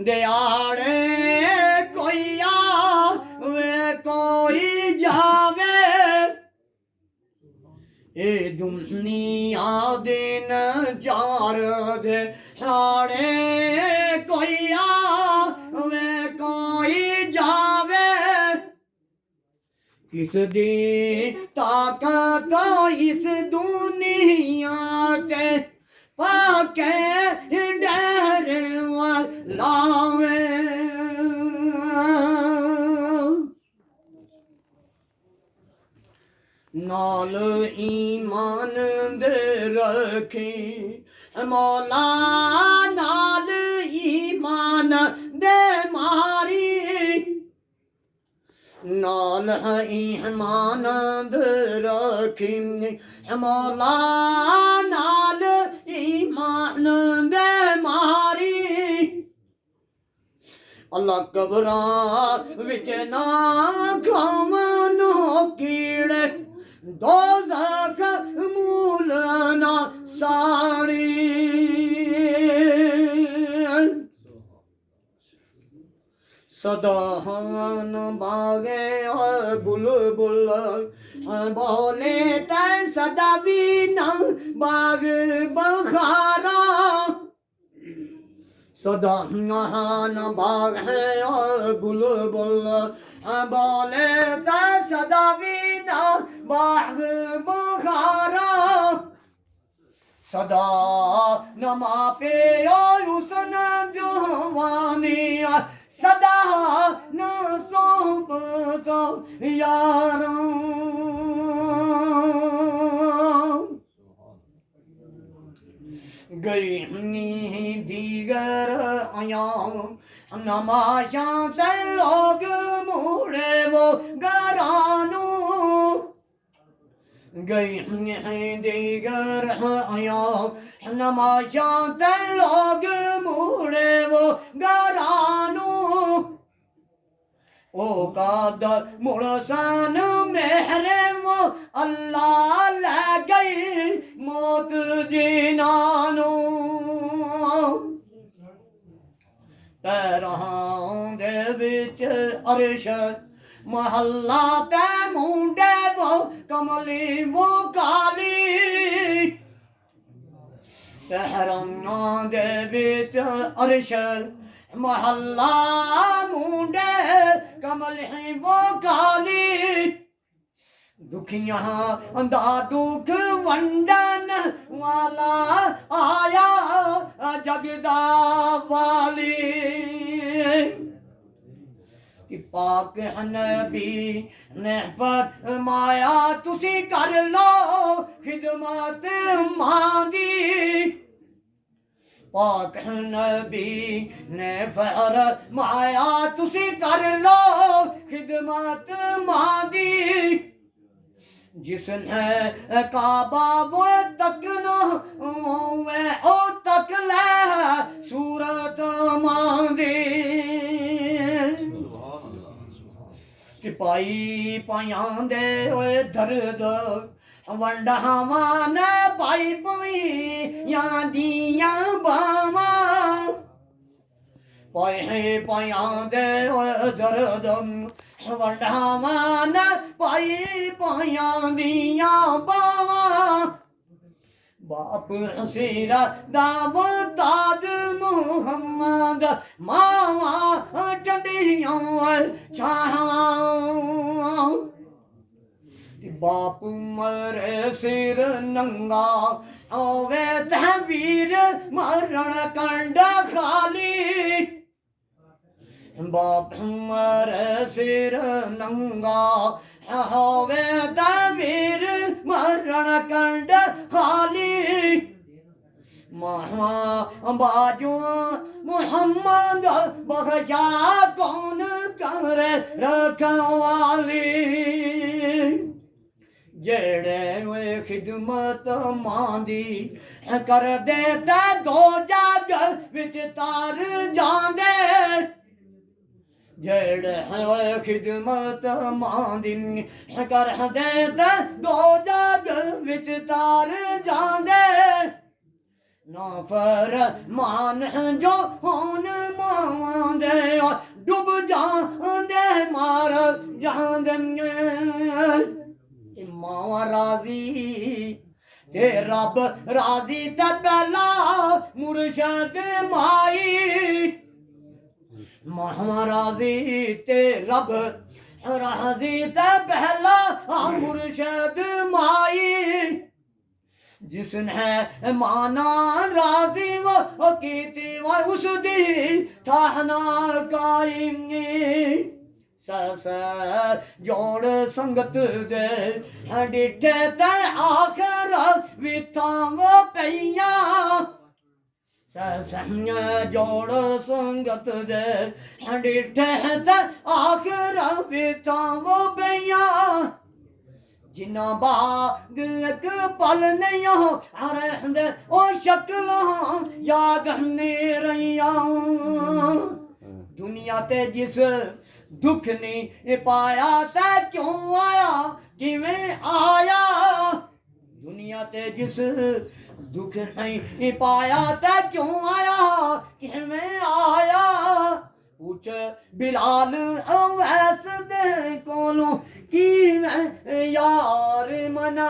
दिहाड़े कोई आवे कोई जावे ए दुनिया दिन चार दिहाड़े कोई आवे कोई जावे किस दी ताकत इस दुनिया ते पाके डर लावे नाल ईमान दे रखी मौला नाल ईमान दे मारी नाल ईमान दे रखी मौला नाल ईमान दे मारी अल्लाह कब्रां विच ना खावनो कीड़े दोज़ख मूल ना साड़ी सदाहन बागे बुलबुल बोले ते सदा भी न बाग बखारा सदाहन बाग है बुलबुल बोले ते सदा भी न बाग बखारा सदा नमा पे उसन जवानी सदा न सोबतो यारों गई दीगर आया नमाशा ते लोग मुड़े वो घरानू गई दीगर आया नमाशा ते लोग मुड़े वो घरानू ओ कादर मुड़सान मेहरे वो अल्लाह ले गई मौत जिनानो पैरां दे विच अरश महल्ला ते मुंडे वो कमली वो काली पैरां दे विच अरश महल्ला मुंडे कमल है वो काली दुखियां दा दुख वंडन वाला आया जगदा वाली पाक नबी ने फरमाया तुसी कर लो खिदमत मां दी पाक नबी ने फरमाया तुसी कर लो खिदमत मां दी जिसने काबा वो तकना ओ तक ले सूरत मां दी सिपाही पायां दे ओए दर्द वंडावा न पाई पई या दिया बावा पाए पायां दे ओए दर्द वंडावा न पाई पायां दिया बावा बाप सिरा दाव ताद मुहम्मद मावा चंडियां छां बाप मरे सिर नंगा ओवे तहवीर मरण कंड खाली बाप मरे सिर नंगा होवे तहवीर मरण कंड खाली महा बाजू मुहम्मद बख्शा कौन कर रखवाली जेड़े वे खिदमत मांदी कर देता दो जग विच तार जांदे जेड़े वे खिदमत मांदी कर देता दो जग विच तार जांदे ना फरमान जो होन रब राजी ते पहला मुर्शद माई मामा राजी ते रब राजी ते पहला मुर्शद माई जिसने माना राजी वो कीती वो उस दी थाना कायमी सस जोड़ संगत दे डिठे ते आखर विथां पईया सस जोड़ संगत दे डिठे ते आखर विथां पईया जिन्ना बाद एक पल नहीं हो रहंदे ओ शक्लां याद नहीं रहियां दुनिया ते जिस दुख नहीं पाया ते क्यों आया किवें आया दुनिया ते जिस दुख नहीं पाया ते क्यों आया किवें आया पूछ बिलाल अवैस दे कोलों कि मैं यार मना